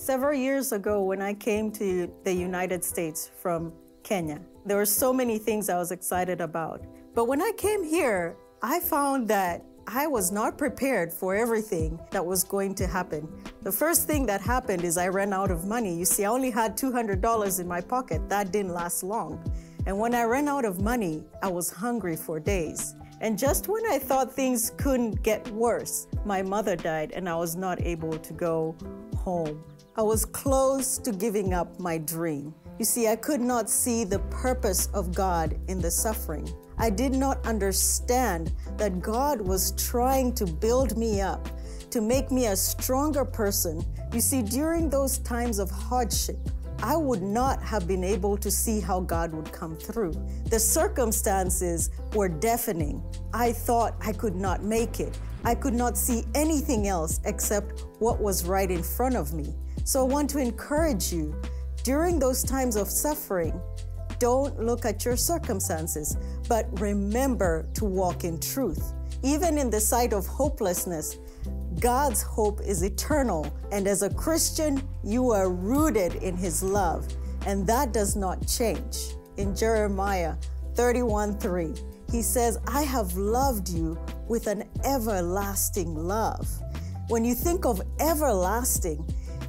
Several years ago, when I came to the United States from Kenya, there were so many things I was excited about. But when I came here, I found that I was not prepared for everything that was going to happen. The first thing that happened is I ran out of money. You see, I only had $200 in my pocket. That didn't last long. And when I ran out of money, I was hungry for days. And just when I thought things couldn't get worse, my mother died and I was not able to go home. I was close to giving up my dream. You see, I could not see the purpose of God in the suffering. I did not understand that God was trying to build me up, to make me a stronger person. You see, during those times of hardship, I would not have been able to see how God would come through. The circumstances were deafening. I thought I could not make it. I could not see anything else except what was right in front of me. So I want to encourage you, during those times of suffering, don't look at your circumstances, but remember to walk in truth. Even in the sight of hopelessness, God's hope is eternal, and as a Christian, you are rooted in His love, and that does not change. In Jeremiah 31:3, He says, I have loved you with an everlasting love. When you think of everlasting,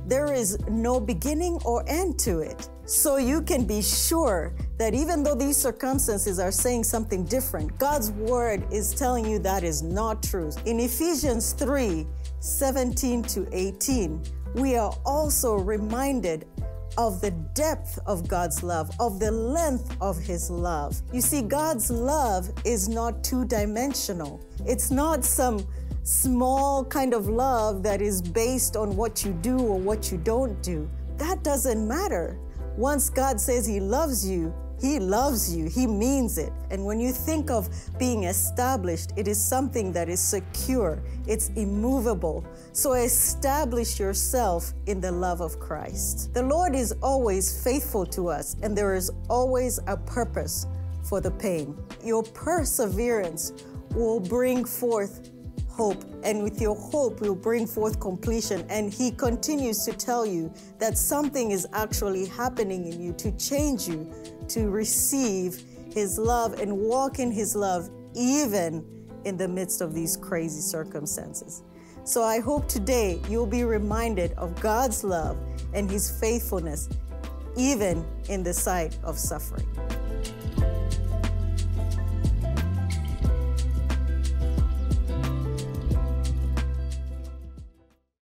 there is no beginning or end to it. So you can be sure that even though these circumstances are saying something different, God's word is telling you that is not true. In Ephesians 3:17-18, we are also reminded of the depth of God's love, of the length of His love. You see, God's love is not two-dimensional. It's not some small kind of love that is based on what you do or what you don't do. That doesn't matter. Once God says He loves you, He loves you. He means it. And when you think of being established, it is something that is secure. It's immovable. So establish yourself in the love of Christ. The Lord is always faithful to us, and there is always a purpose for the pain. Your perseverance will bring forth hope, and with your hope will bring forth completion. And He continues to tell you that something is actually happening in you to change you, to receive His love and walk in His love even in the midst of these crazy circumstances. So I hope today you'll be reminded of God's love and His faithfulness even in the sight of suffering.